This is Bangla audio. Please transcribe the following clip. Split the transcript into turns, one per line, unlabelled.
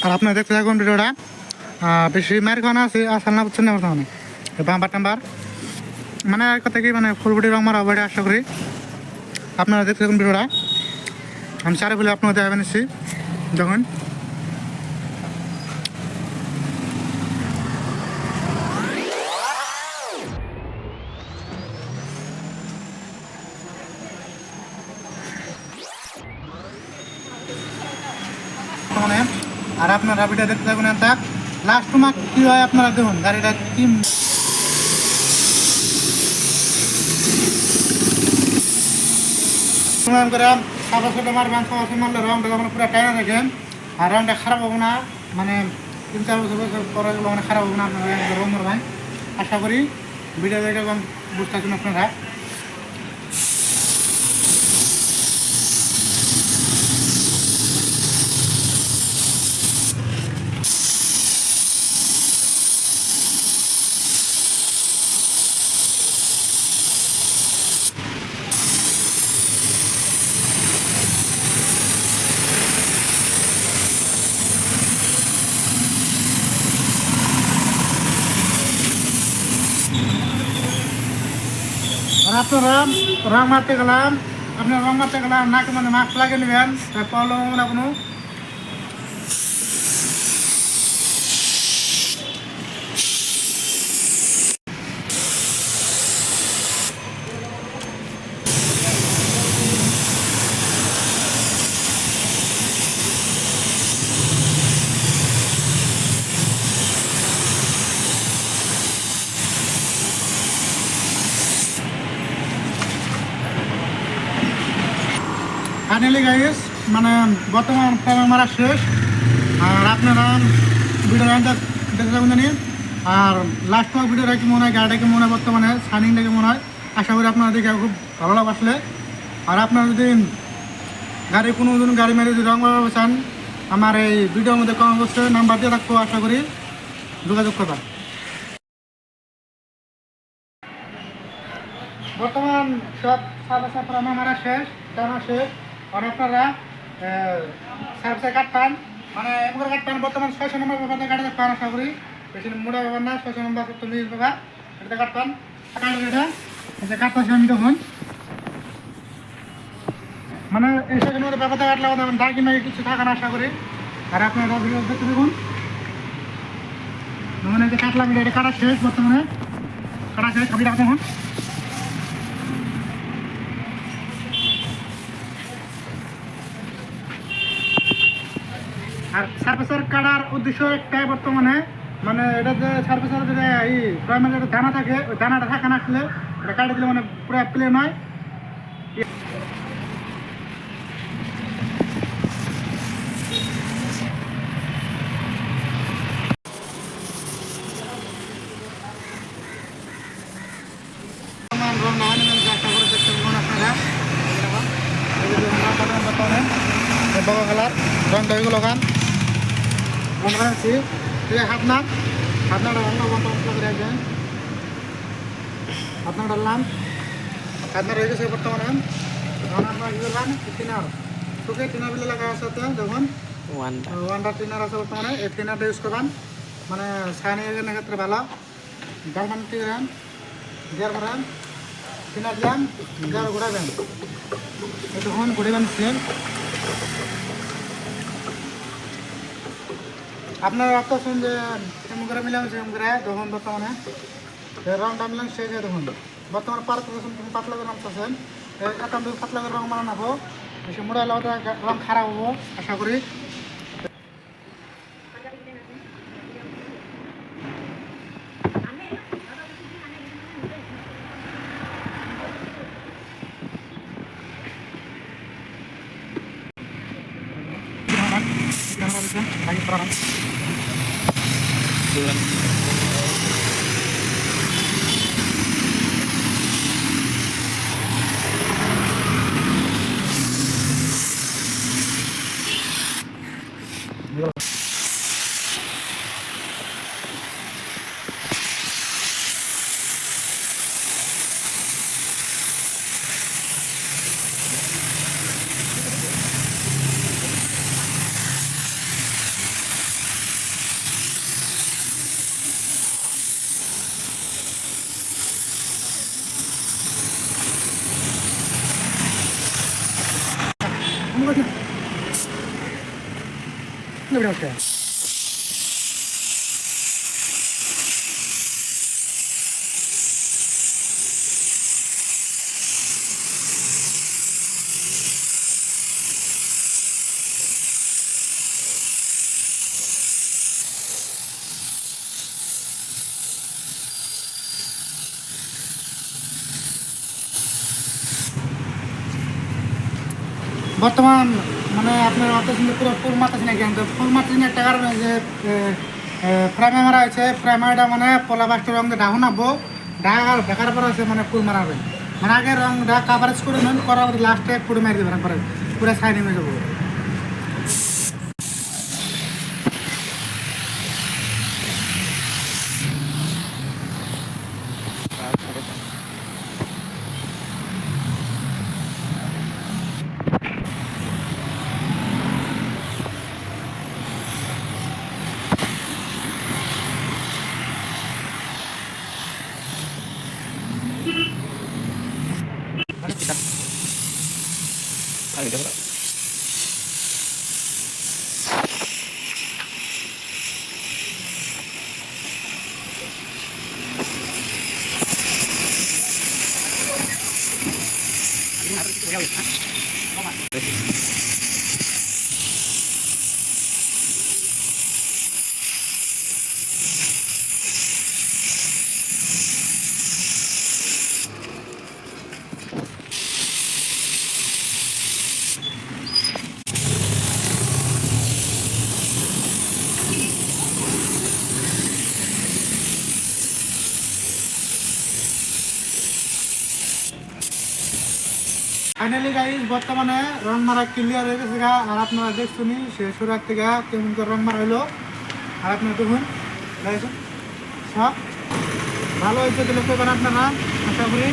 আর আপনারা দেখতে থাকুন ভিডিওটা। বেশি মায়ের খাওয়ানো আছে আসাল না বুঝছেন না বর্তমানে বাম্বার টাম্বার মানে এক কথা কি মানে ফুল বডি রং মারা হবে আশা করি। আপনারা দেখতে থাকুন ভিডিওটা। আমি চারে বলে আপনাদের দেখাবেন এসেছি যখন আর আপনারা ভিডিও দেখতে থাকুন। তাক লাস্ট তোমার কি হয় আপনারা দেখুন গাড়িটা কি করে সাদা ছোটো মারবেন সবাই মারলে রংটা যখন পুরো টাইনা রাখেন আর রংটা খারাপ হবো না মানে 3-4 বছর পরে মানে খারাপ হবো না আপনারা রং মারবেন আশা করি। ভিডিও দেখে বুঝতে পারছেন আপনারা। আর আপনারা রং মারতে গেলাম নাকে মানে মাস্ক লাগিয়ে নেবেন প্রবলেম হবে না কোনো। ফাইনালি গাইস মানে বর্তমান প্রাইমার মারা শেষ। আর আপনারা ভিডিও দেখতে যাবেন জানি। আর লাস্ট ভিডিও রাখি মনে হয় গাড়িটাকে মনে হয় বর্তমানে সাইনিংটাকে মনে হয় আশা করি আপনারা দেখে খুব ভালো লাভ আসলে। আর আপনারা যদি গাড়ি কোনো দিন গাড়ি মেরে যদি রং করাতে চান আমার এই ভিডিওর মধ্যে কমেন্ট বক্সে নাম্বার দিয়ে রাখবো, আশা করি যোগাযোগ করবেন। বর্তমান সব সার্ভিস মারা শেষ টানা শেষ। আর আপনারা সার্ভিসে কাটপান মানে এমন করে কাটপান বর্তমান 600 নম্বর ব্যাপারে কাটতে পান আশা করি। বেশি মোটা ব্যাপার না 600 নম্বর তুমি ব্যাপার এটা কাটপান এটা কাটপাচ্ছি আমি তখন মানে এই 600 নম্বর ব্যাপারটা কাটলে দাগি নাকি কিছু থাকে না আশা করি। আর আপনারা ভিডিও দেখতে দেখুন মানে যে কাটলাম এটা কাটা শেষ বর্তমানে কাটা শেষ আমি রাখবো এখন। আর সার্ভিসের কাটার উদ্দেশ্য একটাই বর্তমানে মানে এটা যে সার্ভিসের যে এই প্রাইমারি একটা দানা থাকে ওই দানাটা থাকে না আসলে এটা কাটে দিলে মানে পুরো প্লেন হয়। বাবা কালার রংটা হয়ে গেল গান আমরা আছি আপনার আপনার ডাললাম আপনার হয়ে গেছে বর্তমানে টিনার তোকে টিনার বিলে লাগা আছে দেখুন ওয়ান্ডার টিনার আছে বর্তমানে এই টিনারটা ইউজ করবেন মানে সাইনের ক্ষেত্রে ভালো। গার্মান টিনার গিয়ার মারান টিনার যান গিয়ার ঘোরাবেন দেখুন ঘুরাবেন সেম। আপনারা রাখতেছেন যে কেমন করে মিলাম সেরকম করে তখন বর্তমানে রংটা মিলান শেষ হয়ে দেখুন বর্তমানে পারতেছেন তুমি পাতলা করে নামতেছেন এখন যদি পাতলা করে রং মারা নাবো বেশি মোড়া হলে রং খারাপ হবো আশা করি। সুন্দর ভিডিও হচ্ছে। বর্তমান মানে আপনার অত সুন্দর পুরো ফুল মারতেছি না, কিন্তু ফুল মারতেছি না একটা কারণে যে ফ্রেমে মারা হয়েছে। ফ্রেমারটা মানে পলা বাসটা রঙ দিয়ে ডাহু নাবো, ঢাকার ঢাকার পর হচ্ছে মানে ফুল মারাবেন, মানে আগে রঙটা কাভারেজ করে নেন, করার লাস্টে পুরো মারি দেবেন, পরে পুরো সাইড হয়ে যাবো। ফাইনালি গাইজ বর্তমানে রং মারা ক্লিয়ার হয়ে গেছে, আর আপনারা দেখছেন শেষ রাত থেকে কেমন করে রং মারা হলো। আর আপনারা দেখুন সব ভালো হয়েছে, দিলে আপনারা আশা করি।